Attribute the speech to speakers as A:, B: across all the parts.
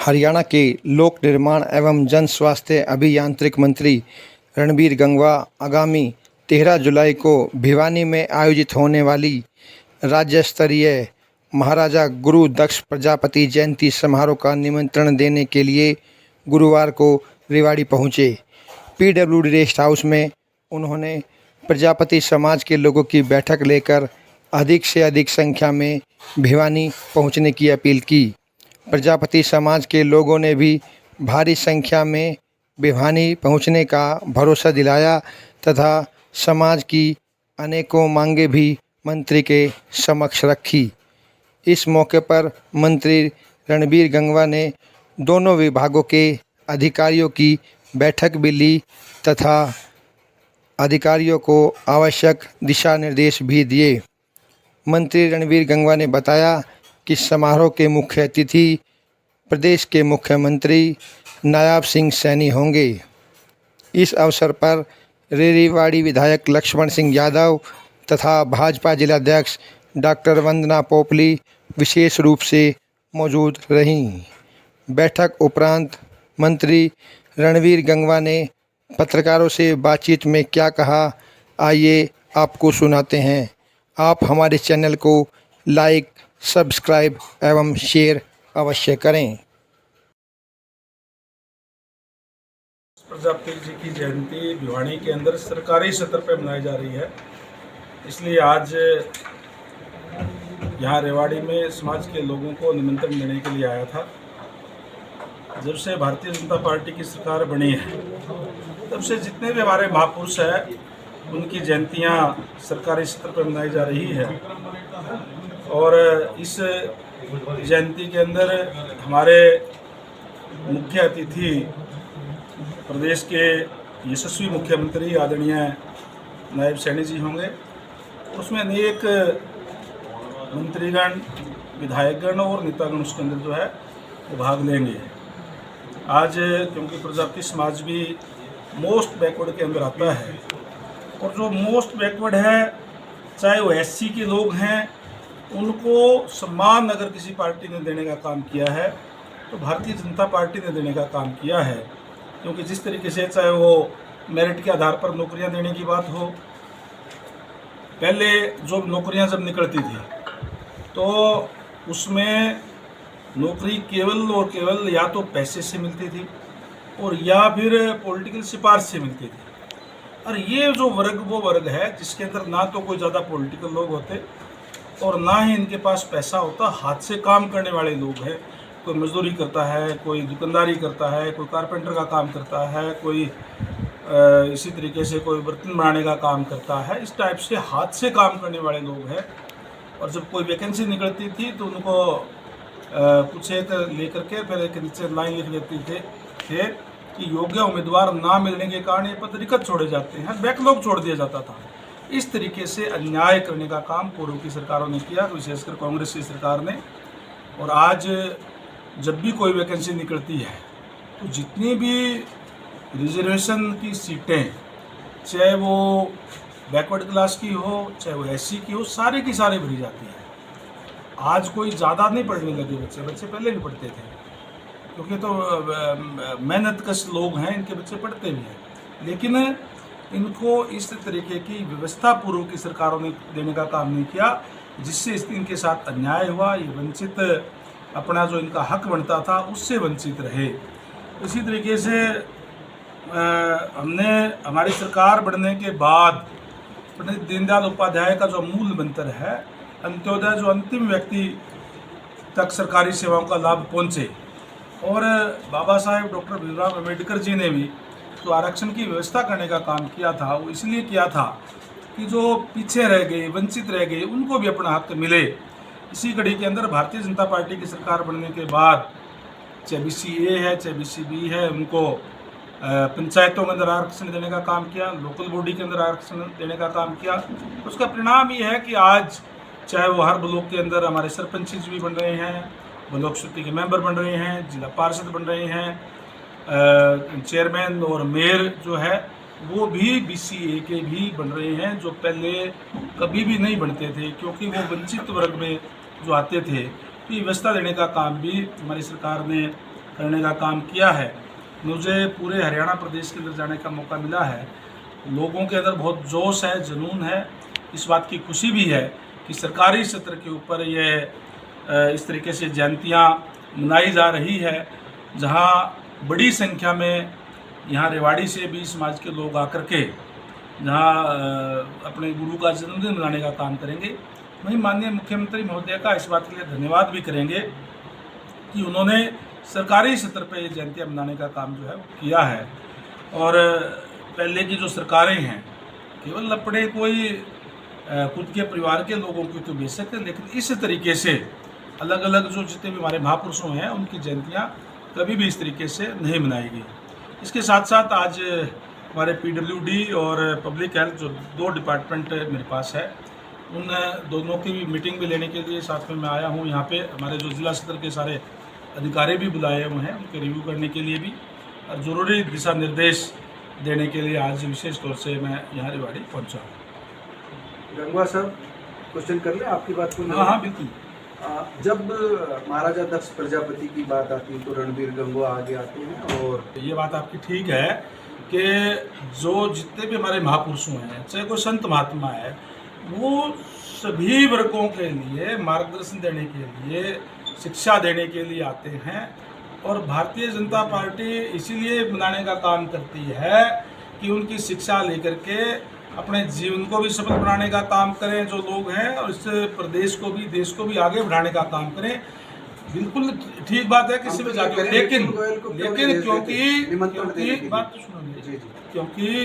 A: हरियाणा के लोक निर्माण एवं जन स्वास्थ्य अभियांत्रिकी मंत्री रणबीर गंगवा आगामी 13 जुलाई को भिवानी में आयोजित होने वाली राज्य स्तरीय महाराजा गुरु दक्ष प्रजापति जयंती समारोह का निमंत्रण देने के लिए गुरुवार को रेवाड़ी पहुंचे। पीडब्ल्यूडी रेस्ट हाउस में उन्होंने प्रजापति समाज के लोगों की बैठक लेकर अधिक से अधिक संख्या में भिवानी पहुंचने की अपील की। प्रजापति समाज के लोगों ने भी भारी संख्या में भिवानी पहुंचने का भरोसा दिलाया तथा समाज की अनेकों मांगें भी मंत्री के समक्ष रखी। इस मौके पर मंत्री रणबीर गंगवा ने दोनों विभागों के अधिकारियों की बैठक भी ली तथा अधिकारियों को आवश्यक दिशा निर्देश भी दिए। मंत्री रणबीर गंगवा ने बताया कि समारोह के मुख्य अतिथि प्रदेश के मुख्यमंत्री नायब सिंह सैनी होंगे। इस अवसर पर रेवाड़ी विधायक लक्ष्मण सिंह यादव तथा भाजपा जिलाध्यक्ष डॉक्टर वंदना पोपली विशेष रूप से मौजूद रहीं। बैठक उपरांत मंत्री रणबीर गंगवा ने पत्रकारों से बातचीत में क्या कहा, आइए आपको सुनाते हैं। आप हमारे चैनल को लाइक, सब्सक्राइब एवं शेयर अवश्य करें।
B: प्रजापति जी की जयंती भिवानी के अंदर सरकारी स्तर पर मनाई जा रही है, इसलिए आज यहाँ रेवाड़ी में समाज के लोगों को निमंत्रण देने के लिए आया था। जब से भारतीय जनता पार्टी की सरकार बनी है तब से जितने भी हमारे महापुरुष हैं उनकी जयंतियाँ सरकारी स्तर पर मनाई जा रही है और इस जयंती के अंदर हमारे मुख्य अतिथि प्रदेश के यशस्वी मुख्यमंत्री आदरणीय नायब सैनी जी होंगे। उसमें अनेक मंत्रीगण, विधायकगण और नेतागण उसके अंदर जो है वो भाग लेंगे। आज क्योंकि प्रजापति समाज भी मोस्ट बैकवर्ड के अंदर आता है और जो मोस्ट बैकवर्ड है, चाहे वो एससी के लोग हैं, उनको सम्मान अगर किसी पार्टी ने देने का काम किया है तो भारतीय जनता पार्टी ने देने का काम किया है। क्योंकि जिस तरीके से चाहे वो मेरिट के आधार पर नौकरियां देने की बात हो, पहले जो नौकरियां जब निकलती थी तो उसमें नौकरी केवल और केवल या तो पैसे से मिलती थी और या फिर पॉलिटिकल सिफारिश से मिलती थी। और ये जो वर्ग वो वर्ग है जिसके अंदर ना तो कोई ज़्यादा पॉलिटिकल लोग होते और ना ही इनके पास पैसा होता, हाथ से काम करने वाले लोग हैं। कोई मजदूरी करता है, कोई दुकानदारी करता है, कोई कारपेंटर का काम करता है, कोई इसी तरीके से कोई बर्तन बनाने का काम करता है। इस टाइप से हाथ से काम करने वाले लोग हैं। और जब कोई वैकेंसी निकलती थी तो उनको कुछ एक लेकर के फिर एक नीचे लाइन लिख देती थे कि योग्य उम्मीदवार ना मिलने के कारण ये पद रिक्त छोड़े जाते हैं, बैकलॉग छोड़ दिया जाता था। इस तरीके से अन्याय करने का काम पूर्व की सरकारों ने किया, विशेषकर कांग्रेस की सरकार ने। और आज जब भी कोई वैकेंसी निकलती है तो जितनी भी रिजर्वेशन की सीटें, चाहे वो बैकवर्ड क्लास की हो, चाहे वो एससी की हो, सारी की सारी भरी जाती है। आज कोई ज़्यादा नहीं पढ़ने लगे बच्चे पहले भी पढ़ते थे, क्योंकि तो मेहनत कश लोग हैं, इनके बच्चे पढ़ते भी हैं। लेकिन इनको इस तरीके की व्यवस्था पूर्व की सरकारों ने देने का काम नहीं किया, जिससे इनके साथ अन्याय हुआ। ये वंचित अपना जो इनका हक बनता था उससे वंचित रहे। इसी तरीके से हमने हमारी सरकार बनने के बाद पंडित दीनदयाल उपाध्याय का जो मूल मंत्र है, अंत्योदय, जो अंतिम व्यक्ति तक सरकारी सेवाओं का लाभ पहुँचे। और बाबा साहेब डॉक्टर भीमराव अम्बेडकर जी ने भी जो आरक्षण की व्यवस्था करने का काम किया था वो इसलिए किया था कि जो पीछे रह गए, वंचित रह गए, उनको भी अपना हक मिले। इसी कड़ी के अंदर भारतीय जनता पार्टी की सरकार बनने के बाद चाहे BCA है, चाहे BCB है, उनको पंचायतों के अंदर आरक्षण देने का काम किया, लोकल बॉडी के अंदर आरक्षण देने का काम किया। उसका परिणाम ये है कि आज चाहे वो हर ब्लॉक के अंदर हमारे सरपंच भी बन रहे हैं, ब्लॉक समिति के मेंबर बन रहे हैं, जिला पार्षद बन रहे हैं, चेयरमैन और मेयर जो है वो भी BCA के भी बन रहे हैं, जो पहले कभी भी नहीं बनते थे, क्योंकि वो वंचित वर्ग में जो आते थे। तो ये व्यवस्था देने का काम भी हमारी सरकार ने करने का काम किया है। मुझे पूरे हरियाणा प्रदेश के अंदर जाने का मौका मिला है। लोगों के अंदर बहुत जोश है, जुनून है। इस बात की खुशी भी है कि सरकारी सत्र के ऊपर ये इस तरीके से जयंतियाँ मनाई जा रही है, जहाँ बड़ी संख्या में यहाँ रेवाड़ी से भी समाज के लोग आकर के जहाँ अपने गुरु का जन्मदिन मनाने का काम करेंगे। वहीं माननीय मुख्यमंत्री महोदय का इस बात के लिए धन्यवाद भी करेंगे कि उन्होंने सरकारी सत्र पर ये जयंतियाँ मनाने का काम जो है वो किया है। और पहले की जो सरकारें हैं केवल अपने कोई खुद के परिवार के लोगों की तो बेशक है, लेकिन इस तरीके से अलग अलग जो जितने भी हमारे महापुरुषों हैं उनकी जयंतियाँ कभी भी इस तरीके से नहीं मनाई गई। इसके साथ साथ आज हमारे पीडब्ल्यूडी और पब्लिक हेल्थ जो 2 डिपार्टमेंट मेरे पास है, उन दोनों की भी मीटिंग भी लेने के लिए साथ में मैं आया हूँ। यहाँ पे हमारे जो जिला स्तर के सारे अधिकारी भी बुलाए हुए हैं, उनके रिव्यू करने के लिए भी और ज़रूरी दिशा निर्देश देने के लिए आज विशेष तौर से मैं यहाँ रेवाड़ी पहुँचा हूँ।
C: गंगवा साहब, क्वेश्चन कर ले आपकी बात को।
B: हाँ बिल्कुल।
C: जब महाराजा दक्ष प्रजापति की बात आती है तो रणबीर गंगवा आगे आते हैं। और
B: ये बात आपकी ठीक है कि जो जितने भी हमारे महापुरुषों हैं, चाहे कोई संत महात्मा है, वो सभी वर्गों के लिए मार्गदर्शन देने के लिए, शिक्षा देने के लिए आते हैं। और भारतीय जनता पार्टी इसीलिए बनाने का काम करती है कि उनकी शिक्षा लेकर के अपने जीवन को भी सफल बनाने का काम करें जो लोग हैं, और इस प्रदेश को भी, देश को भी आगे बढ़ाने का काम करें। बिल्कुल ठीक बात है किसी भी जाति, लेकिन क्योंकि बात तो सुनिए, क्योंकि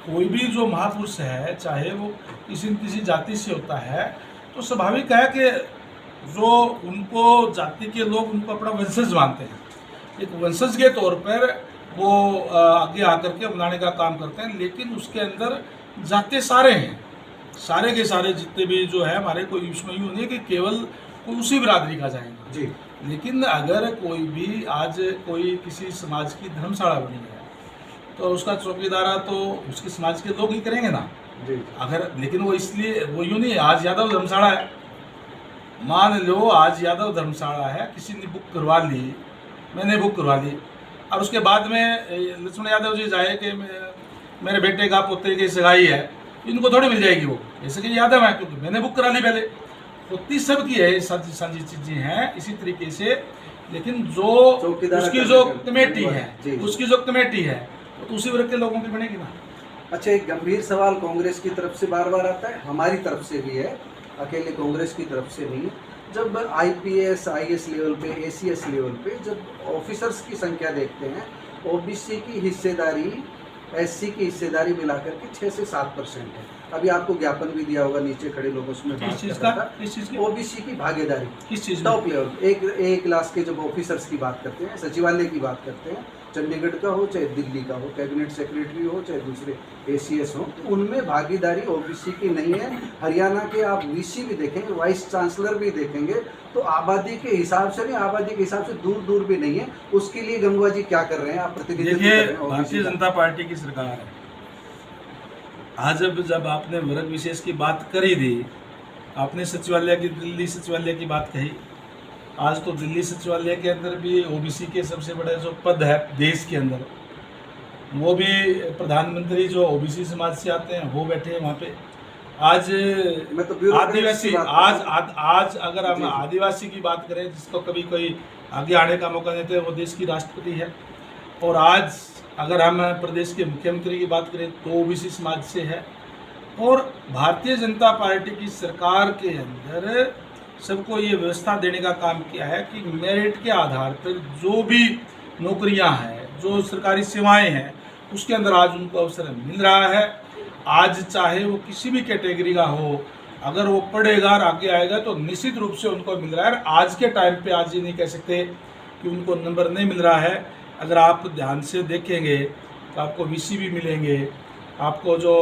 B: कोई भी जो महापुरुष है, चाहे वो किसी न किसी जाति से होता है, तो स्वाभाविक है कि जो उनको जाति के लोग उनको अपना वंशज मानते हैं। एक वंशज के तौर पर वो आगे आकर के बनाने का काम करते हैं, लेकिन उसके अंदर जाते सारे हैं, सारे के सारे जितने भी जो है हमारे, कोई उसमें यूँ नहीं कि केवल कोई उसी बिरादरी का जाएगा
C: जी।
B: लेकिन अगर कोई भी आज कोई किसी समाज की धर्मशाला बनी है तो उसका चौकीदारा तो उसके समाज के लोग ही करेंगे ना
C: जी।
B: अगर, लेकिन वो इसलिए वो यूँ नहीं, आज यादव धर्मशाला है, मान लो आज यादव धर्मशाला है, किसी ने बुक करवा ली, मैंने बुक करवा ली, और उसके बाद में लक्ष्मण यादव जी जाए कि मेरे बेटे का पोते की सगाई है, इनको थोड़ी मिल जाएगी वो, जैसे कि यादव है, क्योंकि मैंने बुक करा ली पहले। होती सब की है, साझी चीजें हैं इसी तरीके से। लेकिन जो उसकी जो कमेटी है, उसकी जो कमेटी है तो उसी वर्ग के लोगों की बनेगी ना।
C: अच्छा, एक गंभीर सवाल कांग्रेस की तरफ से बार बार आता है, हमारी तरफ से भी है, अकेले कांग्रेस की तरफ से नहीं। जब IPS IAS लेवल पे, ACS लेवल पे जब ऑफिसर्स की संख्या देखते हैं, OBC की हिस्सेदारी SC की हिस्सेदारी मिलाकर के 6 से 7% है। अभी आपको ज्ञापन भी दिया होगा, नीचे खड़े लोगों से मैं बात कर रहा था। OBC की भागीदारी
B: किस चीज
C: टॉप लेवल, एक क्लास के जब ऑफिसर्स की बात करते हैं, सचिवालय की बात करते हैं, चंडीगढ़ का हो चाहे दिल्ली का हो, कैबिनेट सेक्रेटरी हो चाहे दूसरे ACS हो, तो उनमें भागीदारी OBC की नहीं है। हरियाणा के आप VC भी देखेंगे, वाइस चांसलर भी देखेंगे, तो आबादी के हिसाब से नहीं, आबादी के हिसाब से दूर दूर भी नहीं है। उसके लिए गंगवा जी क्या कर रहे हैं, आप प्रतिनिधित्व कर रहे हैं?
B: भारतीय जनता पार्टी की सरकार है। आज जब आपने वर्ग विशेष की बात करी थी, आपने सचिवालय की, दिल्ली सचिवालय की बात कही, आज तो दिल्ली सचिवालय के अंदर भी OBC के सबसे बड़े जो पद है देश के अंदर, वो भी प्रधानमंत्री जो OBC समाज से आते हैं वो बैठे हैं वहाँ पे। आज
C: मैं तो
B: आदिवासी, आज अगर हम आदिवासी की बात करें, जिसको कभी कोई आगे आने का मौका देते हैं, वो देश की राष्ट्रपति है। और आज अगर हम प्रदेश के मुख्यमंत्री की बात करें तो OBC समाज से है। और भारतीय जनता पार्टी की सरकार के अंदर सबको ये व्यवस्था देने का काम किया है कि मेरिट के आधार पर जो भी नौकरियां हैं, जो सरकारी सेवाएं हैं, उसके अंदर आज उनको अवसर मिल रहा है। आज चाहे वो किसी भी कैटेगरी का हो, अगर वो पढ़ेगा और आगे आएगा तो निश्चित रूप से उनको मिल रहा है। आज के टाइम पे आज ये नहीं कह सकते कि उनको नंबर नहीं मिल रहा है। अगर आप ध्यान से देखेंगे तो आपको VC भी मिलेंगे, आपको जो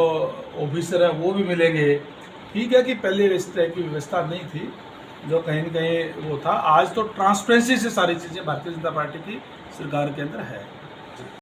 B: ऑफिसर है वो भी मिलेंगे। ठीक है कि पहले इस तरह की व्यवस्था नहीं थी, जो कहीं न कहीं वो था। आज तो ट्रांसपेरेंसी से सारी चीज़ें भारतीय जनता पार्टी की सरकार के अंदर है।